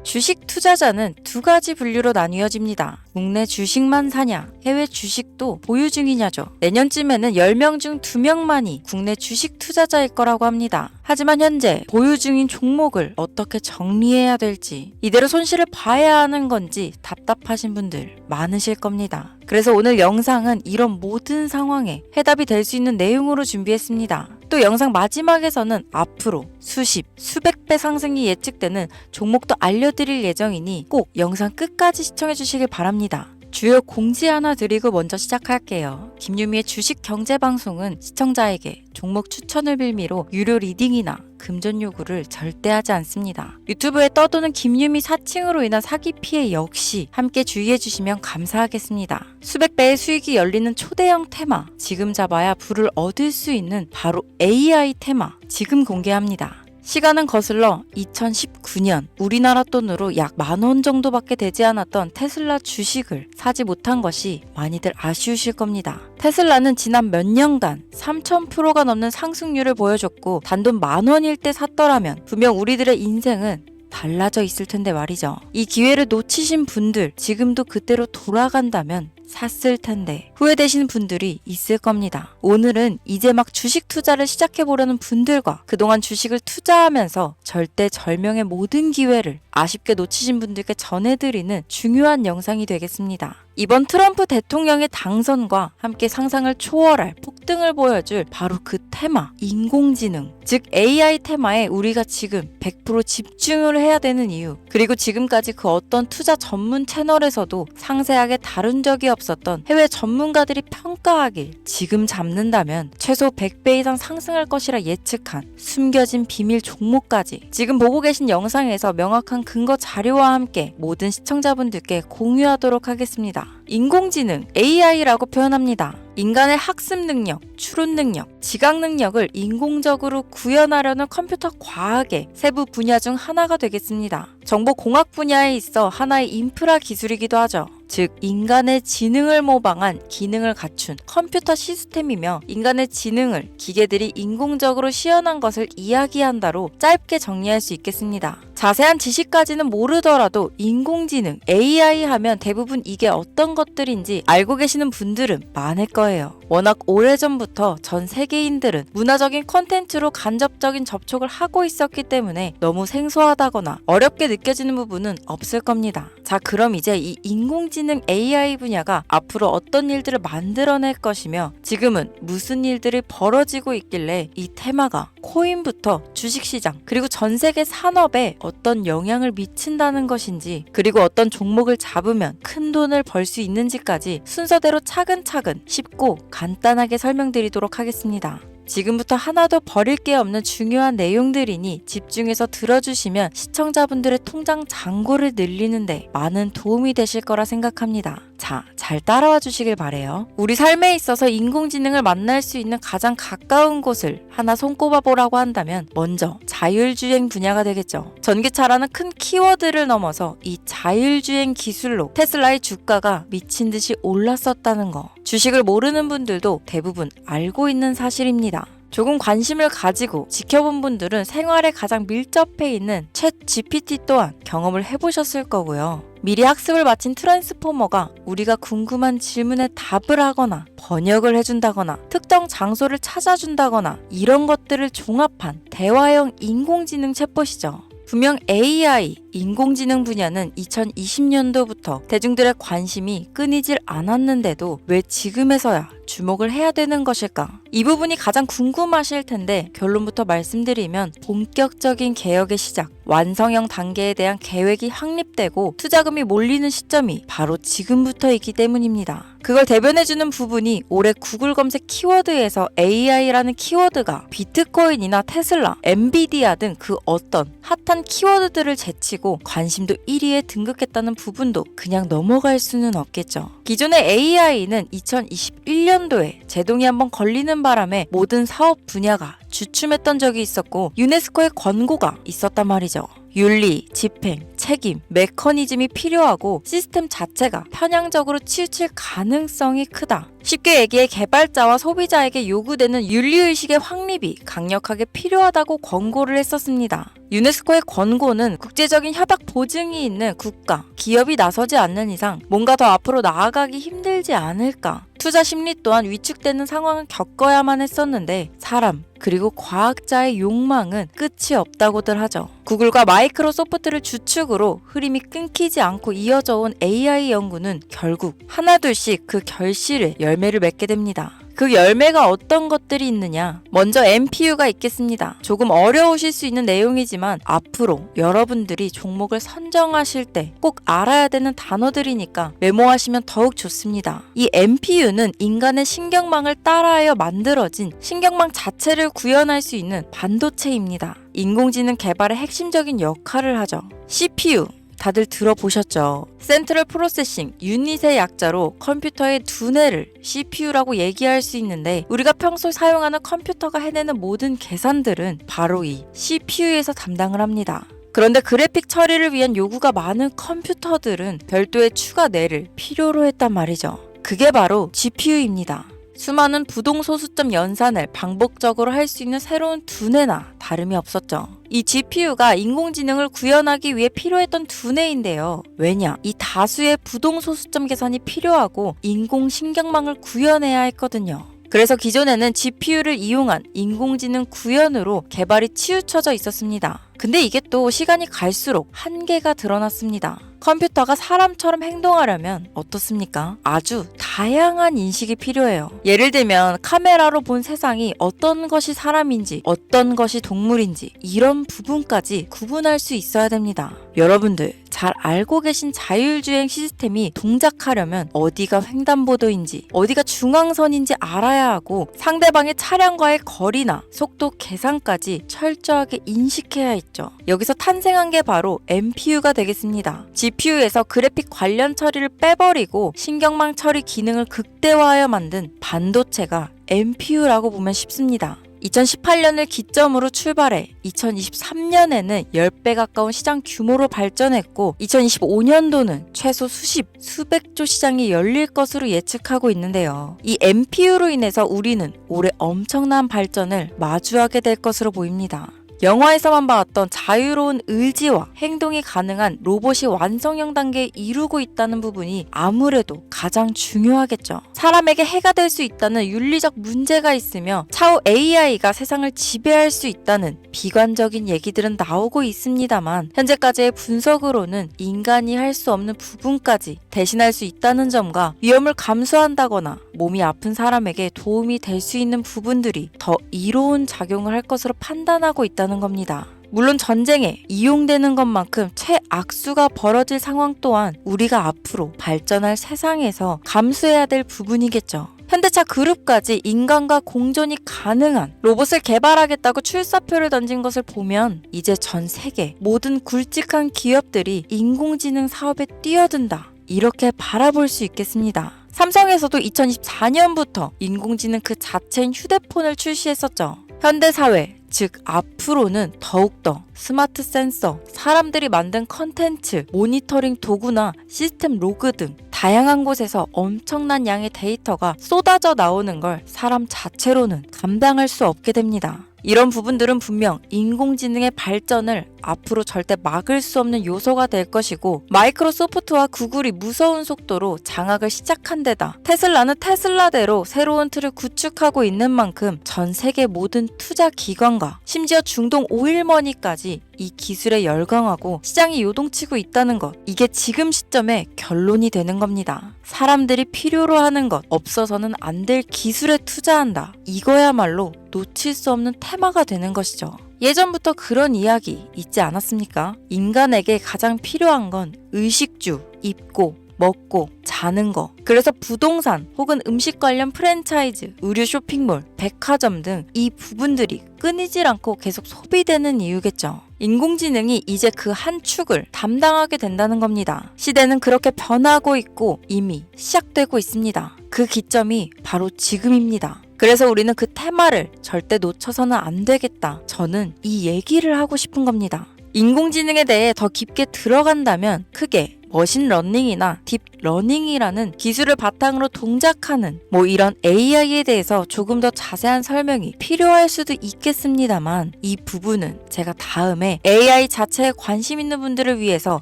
주식 투자자는 두 가지 분류로 나뉘어집니다. 국내 주식만 사냐, 해외 주식도 보유 중이냐죠. 내년쯤에는 10명 중 2명만이 국내 주식 투자자일 거라고 합니다. 하지만 현재 보유 중인 종목을 어떻게 정리해야 될지, 이대로 손실을 봐야 하는 건지 답답하신 분들 많으실 겁니다. 그래서 오늘 영상은 이런 모든 상황에 해답이 될 수 있는 내용으로 준비했습니다. 또 영상 마지막에서는 앞으로 수십, 수백 배 상승이 예측되는 종목도 알려드릴 예정이니 꼭 영상 끝까지 시청해 주시길 바랍니다. 주요 공지 하나 드리고 먼저 시작할게요. 김유미의 주식 경제 방송은 시청자에게 종목 추천을 빌미로 유료 리딩이나 금전 요구를 절대 하지 않습니다. 유튜브에 떠도는 김유미 사칭으로 인한 사기 피해 역시 함께 주의해 주시면 감사하겠습니다. 수백 배의 수익이 열리는 초대형 테마, 지금 잡아야 부를 얻을 수 있는 바로 AI 테마 지금 공개합니다. 시간은 거슬러 2019년 우리나라 돈으로 약 10,000원 정도밖에 되지 않았던 테슬라 주식을 사지 못한 것이 많이들 아쉬우실 겁니다. 테슬라는 지난 몇 년간 3000%가 넘는 상승률을 보여줬고 단돈 10,000원일 때 샀더라면 분명 우리들의 인생은 달라져 있을 텐데 말이죠. 이 기회를 놓치신 분들, 지금도 그때로 돌아간다면 샀을 텐데 후회되시는 분들이 있을 겁니다. 오늘은 이제 막 주식 투자를 시작해보려는 분들과 그동안 주식을 투자하면서 절대절명의 모든 기회를 아쉽게 놓치신 분들께 전해드리는 중요한 영상이 되겠습니다. 이번 트럼프 대통령의 당선과 함께 상상을 초월할 폭등을 보여줄 바로 그 테마, 인공지능, 즉 AI 테마에 우리가 지금 100% 집중을 해야 되는 이유, 그리고 지금까지 그 어떤 투자 전문 채널에서도 상세하게 다룬 적이 없었던 해외 전문가들이 평가하길 지금 잡는다면 최소 100배 이상 상승할 것이라 예측한 숨겨진 비밀 종목까지 지금 보고 계신 영상에서 명확한 근거 자료와 함께 모든 시청자분들께 공유하도록 하겠습니다. 인공지능, AI라고 표현합니다. 인간의 학습 능력, 추론 능력, 지각 능력을 인공적으로 구현하려는 컴퓨터 과학의 세부 분야 중 하나가 되겠습니다. 정보공학 분야에 있어 하나의 인프라 기술이기도 하죠. 즉 인간의 지능을 모방한 기능을 갖춘 컴퓨터 시스템이며 인간의 지능을 기계들이 인공적으로 시연한 것을 이야기한다로 짧게 정리할 수 있겠습니다. 자세한 지식까지는 모르더라도 인공지능, AI 하면 대부분 이게 어떤 것들인지 알고 계시는 분들은 많을 거예요. 워낙 오래전부터 전 세계인들은 문화적인 콘텐츠로 간접적인 접촉을 하고 있었기 때문에 너무 생소하다거나 어렵게 느껴지는 부분은 없을 겁니다. 자, 그럼 이제 이 인공지능 AI 분야가 앞으로 어떤 일들을 만들어낼 것이며 지금은 무슨 일들이 벌어지고 있길래 이 테마가 코인부터 주식시장 그리고 전 세계 산업에 어떤 영향을 미친다는 것인지, 그리고 어떤 종목을 잡으면 큰 돈을 벌 수 있는지까지 순서대로 차근차근 쉽고 간단하게 설명드리도록 하겠습니다. 지금부터 하나도 버릴 게 없는 중요한 내용들이니 집중해서 들어주시면 시청자분들의 통장 잔고를 늘리는데 많은 도움이 되실 거라 생각합니다. 자, 잘 따라와 주시길 바래요. 우리 삶에 있어서 인공지능을 만날 수 있는 가장 가까운 곳을 하나 손꼽아 보라고 한다면 먼저 자율주행 분야가 되겠죠. 전기차라는 큰 키워드를 넘어서 이 자율주행 기술로 테슬라의 주가가 미친 듯이 올랐었다는 거, 주식을 모르는 분들도 대부분 알고 있는 사실입니다. 조금 관심을 가지고 지켜본 분들은 생활에 가장 밀접해 있는 챗 GPT 또한 경험을 해보셨을 거고요. 미리 학습을 마친 트랜스포머가 우리가 궁금한 질문에 답을 하거나 번역을 해준다거나 특정 장소를 찾아준다거나 이런 것들을 종합한 대화형 인공지능 챗봇이죠. 분명 AI, 인공지능 분야는 2020년도부터 대중들의 관심이 끊이질 않았는데도 왜 지금에서야 주목을 해야 되는 것일까? 이 부분이 가장 궁금하실 텐데 결론부터 말씀드리면 본격적인 개혁의 시작, 완성형 단계에 대한 계획이 확립되고 투자금이 몰리는 시점이 바로 지금부터이기 때문입니다. 그걸 대변해주는 부분이 올해 구글 검색 키워드에서 AI라는 키워드가 비트코인이나 테슬라, 엔비디아 등 그 어떤 핫한 키워드들을 제치고 관심도 1위에 등극했다는 부분도 그냥 넘어갈 수는 없겠죠. 기존의 AI는 2021년도에 제동이 한번 걸리는 바람에 모든 사업 분야가 주춤했던 적이 있었고 유네스코의 권고가 있었단 말이죠. 윤리, 집행, 책임, 메커니즘이 필요하고 시스템 자체가 편향적으로 치우칠 가능성이 크다. 쉽게 얘기해 개발자와 소비자에게 요구되는 윤리의식의 확립이 강력하게 필요하다고 권고를 했었습니다. 유네스코의 권고는 국제적인 협약 보증이 있는 국가, 기업이 나서지 않는 이상 뭔가 더 앞으로 나아가기 힘들지 않을까. 투자 심리 또한 위축되는 상황을 겪어야만 했었는데 사람, 그리고 과학자의 욕망은 끝이 없다고들 하죠. 구글과 마이크로소프트를 주축으로 흐름이 끊기지 않고 이어져 온 AI 연구는 결국 하나둘씩 그 결실의 열매를 맺게 됩니다. 그 열매가 어떤 것들이 있느냐? 먼저 NPU가 있겠습니다. 조금 어려우실 수 있는 내용이지만 앞으로 여러분들이 종목을 선정하실 때 꼭 알아야 되는 단어들이니까 메모하시면 더욱 좋습니다. 이 NPU는 인간의 신경망을 따라하여 만들어진 신경망 자체를 구현할 수 있는 반도체입니다. 인공지능 개발의 핵심적인 역할을 하죠. CPU 다들 들어보셨죠? 센트럴 프로세싱 유닛의 약자로 컴퓨터의 두뇌를 CPU라고 얘기할 수 있는데 우리가 평소 사용하는 컴퓨터가 해내는 모든 계산들은 바로 이 CPU에서 담당을 합니다. 그런데 그래픽 처리를 위한 요구가 많은 컴퓨터들은 별도의 추가 뇌를 필요로 했단 말이죠. 그게 바로 GPU입니다. 수많은 부동소수점 연산을 반복적으로 할 수 있는 새로운 두뇌나 다름이 없었죠. 이 GPU가 인공지능을 구현하기 위해 필요했던 두뇌인데요. 왜냐? 이 다수의 부동소수점 계산이 필요하고 인공신경망을 구현해야 했거든요. 그래서 기존에는 GPU를 이용한 인공지능 구현으로 개발이 치우쳐져 있었습니다. 근데 이게 또 시간이 갈수록 한계가 드러났습니다. 컴퓨터가 사람처럼 행동하려면 어떻습니까? 아주 다양한 인식이 필요해요. 예를 들면 카메라로 본 세상이 어떤 것이 사람인지 어떤 것이 동물인지 이런 부분까지 구분할 수 있어야 됩니다. 여러분들 잘 알고 계신 자율주행 시스템이 동작하려면 어디가 횡단보도인지 어디가 중앙선인지 알아야 하고 상대방의 차량과의 거리나 속도 계산까지 철저하게 인식해야 있죠. 여기서 탄생한 게 바로 NPU가 되겠습니다. GPU에서 그래픽 관련 처리를 빼버리고 신경망 처리 기능을 극대화하여 만든 반도체가 NPU라고 보면 쉽습니다. 2018년을 기점으로 출발해 2023년에는 10배 가까운 시장 규모로 발전했고 2025년도는 최소 수백조 시장이 열릴 것으로 예측하고 있는데요. 이 NPU로 인해서 우리는 올해 엄청난 발전을 마주하게 될 것으로 보입니다. 영화에서만 봤던 자유로운 의지와 행동이 가능한 로봇이 완성형 단계에 이루고 있다는 부분이 아무래도 가장 중요하겠죠. 사람에게 해가 될 수 있다는 윤리적 문제가 있으며 차후 AI가 세상을 지배할 수 있다는 비관적인 얘기들은 나오고 있습니다만 현재까지의 분석으로는 인간이 할 수 없는 부분까지 대신할 수 있다는 점과 위험을 감수한다거나 몸이 아픈 사람에게 도움이 될 수 있는 부분들이 더 이로운 작용을 할 것으로 판단하고 있다는 겁니다. 물론 전쟁에 이용되는 것만큼 최악수가 벌어질 상황 또한 우리가 앞으로 발전할 세상에서 감수해야 될 부분이겠죠. 현대차 그룹까지 인간과 공존이 가능한 로봇을 개발하겠다고 출사표를 던진 것을 보면 이제 전 세계 모든 굵직한 기업들이 인공지능 사업에 뛰어든다. 이렇게 바라볼 수 있겠습니다. 삼성에서도 2024년부터 인공지능 그 자체인 휴대폰을 출시했었죠. 현대사회, 즉 앞으로는 더욱더 스마트 센서, 사람들이 만든 컨텐츠, 모니터링 도구나 시스템 로그 등 다양한 곳에서 엄청난 양의 데이터가 쏟아져 나오는 걸 사람 자체로는 감당할 수 없게 됩니다. 이런 부분들은 분명 인공지능의 발전을 앞으로 절대 막을 수 없는 요소가 될 것이고 마이크로소프트와 구글이 무서운 속도로 장악을 시작한 데다 테슬라는 테슬라대로 새로운 틀을 구축하고 있는 만큼 전 세계 모든 투자 기관과 심지어 중동 오일머니까지 이 기술에 열광하고 시장이 요동치고 있다는 것, 이게 지금 시점에 결론이 되는 겁니다. 사람들이 필요로 하는 것, 없어서는 안 될 기술에 투자한다. 이거야말로 놓칠 수 없는 테마가 되는 것이죠. 예전부터 그런 이야기 있지 않았습니까? 인간에게 가장 필요한 건 의식주, 입고, 먹고, 자는 거. 그래서 부동산 혹은 음식 관련 프랜차이즈, 의류 쇼핑몰, 백화점 등 이 부분들이 끊이질 않고 계속 소비되는 이유겠죠. 인공지능이 이제 그 한 축을 담당하게 된다는 겁니다. 시대는 그렇게 변하고 있고 이미 시작되고 있습니다. 그 기점이 바로 지금입니다. 그래서 우리는 그 테마를 절대 놓쳐서는 안 되겠다. 저는 이 얘기를 하고 싶은 겁니다. 인공지능에 대해 더 깊게 들어간다면 크게 머신러닝이나 딥러닝이라는 기술을 바탕으로 동작하는 이런 AI에 대해서 조금 더 자세한 설명이 필요할 수도 있겠습니다만 이 부분은 제가 다음에 AI 자체에 관심 있는 분들을 위해서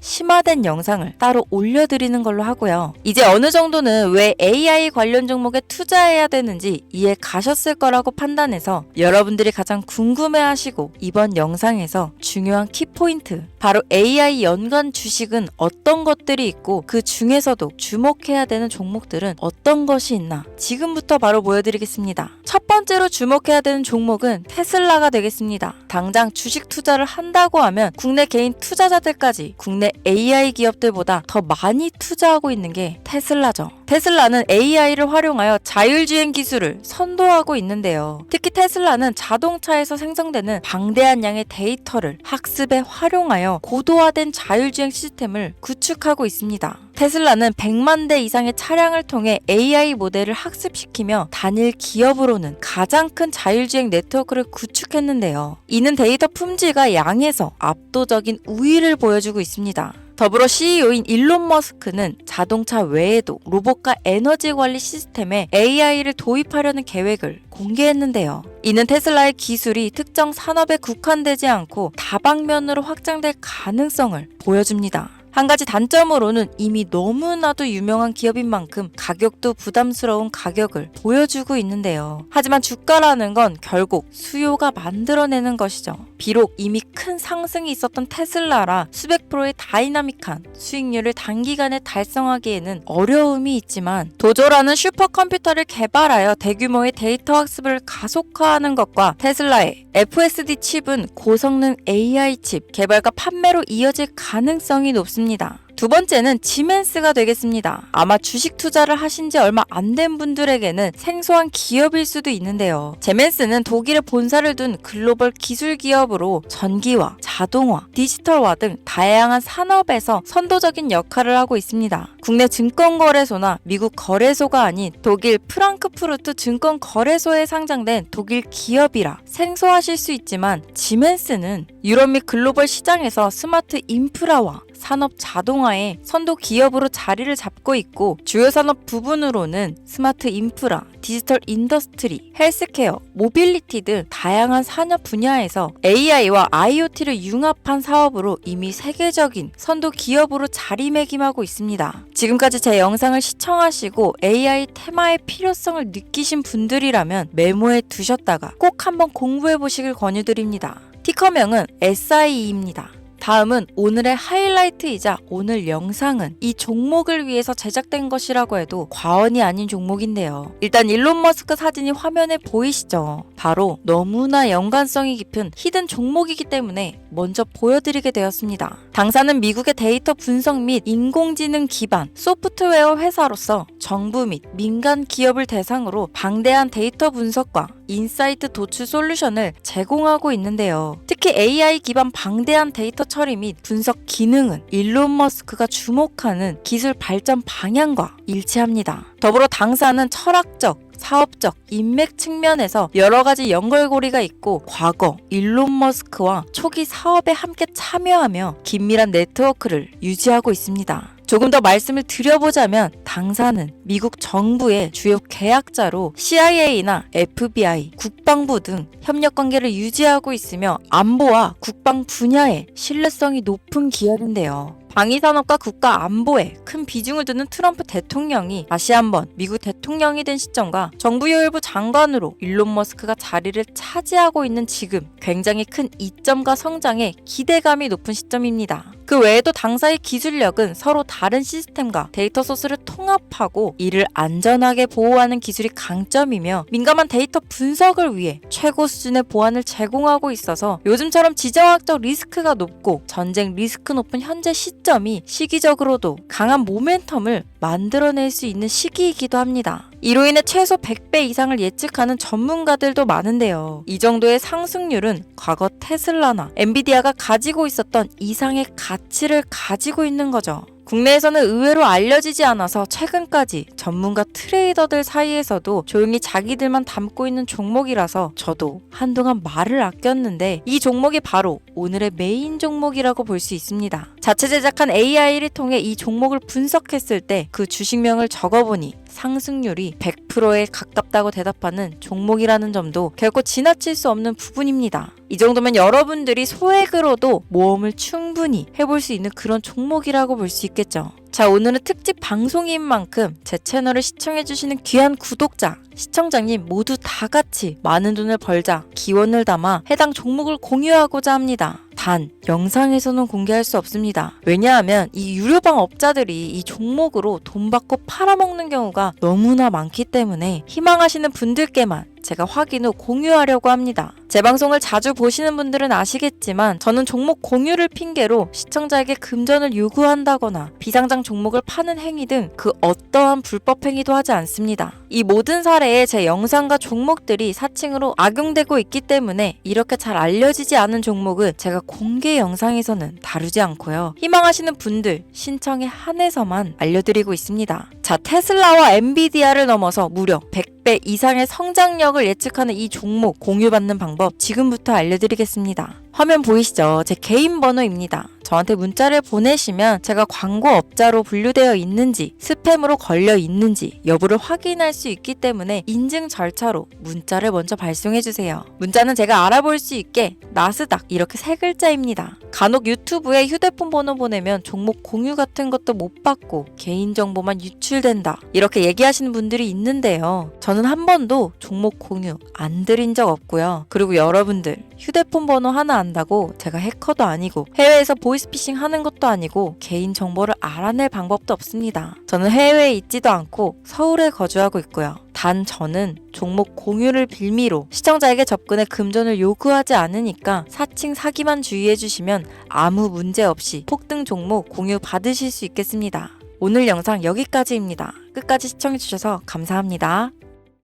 심화된 영상을 따로 올려드리는 걸로 하고요. 이제 어느 정도는 왜 AI 관련 종목에 투자해야 되는지 이해 가셨을 거라고 판단해서 여러분들이 가장 궁금해하시고 이번 영상에서 중요한 키포인트 바로 AI 연관 주식은 어떤 것들이 있고 그 중에서도 주목해야 되는 종목들은 어떤 것이 있나 지금부터 바로 보여드리겠습니다. 첫 번째로 주목해야 되는 종목은 테슬라가 되겠습니다. 당장 주식 투자를 한다고 하면 국내 개인 투자자들까지 국내 AI 기업들보다 더 많이 투자하고 있는 게 테슬라죠. 테슬라는 AI를 활용하여 자율주행 기술을 선도하고 있는데요. 특히 테슬라는 자동차에서 생성되는 방대한 양의 데이터를 학습에 활용하여 고도화된 자율주행 시스템을 구축하고 있습니다. 테슬라는 100만 대 이상의 차량을 통해 AI 모델을 학습시키며 단일 기업으로는 가장 큰 자율주행 네트워크를 구축했는데요. 이는 데이터 품질과 양에서 압도적인 우위를 보여주고 있습니다. 더불어 CEO인 일론 머스크는 자동차 외에도 로봇과 에너지 관리 시스템에 AI를 도입하려는 계획을 공개했는데요. 이는 테슬라의 기술이 특정 산업에 국한되지 않고 다방면으로 확장될 가능성을 보여줍니다. 한 가지 단점으로는 이미 너무나도 유명한 기업인 만큼 가격도 부담스러운 가격을 보여주고 있는데요. 하지만 주가라는 건 결국 수요가 만들어내는 것이죠. 비록 이미 큰 상승이 있었던 테슬라라 수백 프로의 다이나믹한 수익률을 단기간에 달성하기에는 어려움이 있지만 도조라는 슈퍼컴퓨터를 개발하여 대규모의 데이터 학습을 가속화하는 것과 테슬라의 FSD 칩은 고성능 AI 칩 개발과 판매로 이어질 가능성이 높습니다. 두 번째는 지멘스가 되겠습니다. 아마 주식 투자를 하신 지 얼마 안 된 분들에게는 생소한 기업일 수도 있는데요. 지멘스는 독일에 본사를 둔 글로벌 기술 기업으로 전기화, 자동화, 디지털화 등 다양한 산업에서 선도적인 역할을 하고 있습니다. 국내 증권거래소나 미국 거래소가 아닌 독일 프랑크푸르트 증권거래소에 상장된 독일 기업이라 생소하실 수 있지만 지멘스는 유럽 및 글로벌 시장에서 스마트 인프라와 산업 자동화의 선도 기업으로 자리를 잡고 있고 주요 산업 부분으로는 스마트 인프라, 디지털 인더스트리, 헬스케어, 모빌리티 등 다양한 산업 분야에서 AI와 IoT를 융합한 사업으로 이미 세계적인 선도 기업으로 자리매김하고 있습니다. 지금까지 제 영상을 시청하시고 AI 테마의 필요성을 느끼신 분들이라면 메모해 두셨다가 꼭 한번 공부해 보시길 권유드립니다. 티커명은 SIE입니다. 다음은 오늘의 하이라이트이자 오늘 영상은 이 종목을 위해서 제작된 것이라고 해도 과언이 아닌 종목인데요. 일단 일론 머스크 사진이 화면에 보이시죠? 바로 너무나 연관성이 깊은 히든 종목이기 때문에 먼저 보여드리게 되었습니다. 당사는 미국의 데이터 분석 및 인공지능 기반 소프트웨어 회사로서 정부 및 민간 기업을 대상으로 방대한 데이터 분석과 인사이트 도출 솔루션을 제공하고 있는데요. 특히 AI 기반 방대한 데이터 처리 및 분석 기능은 일론 머스크가 주목하는 기술 발전 방향과 일치합니다. 더불어 당사는 철학적, 사업적, 인맥 측면에서 여러 가지 연결고리가 있고 과거 일론 머스크와 초기 사업에 함께 참여하며 긴밀한 네트워크를 유지하고 있습니다. 조금 더 말씀을 드려보자면 당사는 미국 정부의 주요 계약자로 CIA나 FBI, 국방부 등 협력 관계를 유지하고 있으며 안보와 국방 분야에 신뢰성이 높은 기업인데요. 방위산업과 국가 안보에 큰 비중을 두는 트럼프 대통령이 다시 한번 미국 대통령이 된 시점과 정부요일부 장관으로 일론 머스크가 자리를 차지하고 있는 지금 굉장히 큰 이점과 성장에 기대감이 높은 시점입니다. 그 외에도 당사의 기술력은 서로 다른 시스템과 데이터 소스를 통합하고 이를 안전하게 보호하는 기술이 강점이며 민감한 데이터 분석을 위해 최고 수준의 보안을 제공하고 있어서 요즘처럼 지정학적 리스크가 높고 전쟁 리스크 높은 현재 시점이 시기적으로도 강한 모멘텀을 만들어낼 수 있는 시기이기도 합니다. 이로 인해 최소 100배 이상을 예측하는 전문가들도 많은데요. 이 정도의 상승률은 과거 테슬라나 엔비디아가 가지고 있었던 이상의 가치를 가지고 있는 거죠. 국내에서는 의외로 알려지지 않아서 최근까지 전문가 트레이더들 사이에서도 조용히 자기들만 담고 있는 종목이라서 저도 한동안 말을 아꼈는데 이 종목이 바로 오늘의 메인 종목이라고 볼 수 있습니다. 자체 제작한 AI를 통해 이 종목을 분석했을 때 그 주식명을 적어보니 상승률이 100%에 가깝다고 대답하는 종목이라는 점도 결코 지나칠 수 없는 부분입니다. 이 정도면 여러분들이 소액으로도 모험을 충분히 해볼 수 있는 그런 종목이라고 볼 수 있겠죠. 자, 오늘은 특집 방송인 만큼 제 채널을 시청해주시는 귀한 구독자, 시청자님 모두 다 같이 많은 돈을 벌자 기원을 담아 해당 종목을 공유하고자 합니다. 단, 영상에서는 공개할 수 없습니다. 왜냐하면 이 유료방 업자들이 이 종목으로 돈 받고 팔아먹는 경우가 너무나 많기 때문에 희망하시는 분들께만 제가 확인 후 공유하려고 합니다. 제 방송을 자주 보시는 분들은 아시겠지만 저는 종목 공유를 핑계로 시청자에게 금전을 요구한다거나 비상장 종목을 파는 행위 등 그 어떠한 불법 행위도 하지 않습니다. 이 모든 사례에 제 영상과 종목들이 사칭으로 악용되고 있기 때문에 이렇게 잘 알려지지 않은 종목은 제가 공개 영상에서는 다루지 않고요. 희망하시는 분들 신청에 한해서만 알려드리고 있습니다. 자, 테슬라와 엔비디아를 넘어서 무려 100배 이상의 성장력을 예측하는 이 종목 공유받는 방법 지금부터 알려드리겠습니다. 화면 보이시죠? 제 개인 번호입니다. 저한테 문자를 보내시면 제가 광고업자로 분류되어 있는지 스팸으로 걸려 있는지 여부를 확인할 수 있기 때문에 인증 절차로 문자를 먼저 발송해주세요. 문자는 제가 알아볼 수 있게 나스닥 이렇게 3글자입니다. 간혹 유튜브에 휴대폰 번호 보내면 종목 공유 같은 것도 못 받고 개인정보만 유출된다 이렇게 얘기하시는 분들이 있는데요. 저는 한 번도 종목 공유 안 드린 적 없고요. 그리고 여러분들 휴대폰 번호 하나 안다고 제가 해커도 아니고 해외에서 보이스피싱 하는 것도 아니고 개인 정보를 알아낼 방법도 없습니다. 저는 해외에 있지도 않고 서울에 거주하고 있고요. 단 저는 종목 공유를 빌미로 시청자에게 접근해 금전을 요구하지 않으니까 사칭 사기만 주의해 주시면 아무 문제 없이 폭등 종목 공유 받으실 수 있겠습니다. 오늘 영상 여기까지입니다. 끝까지 시청해 주셔서 감사합니다.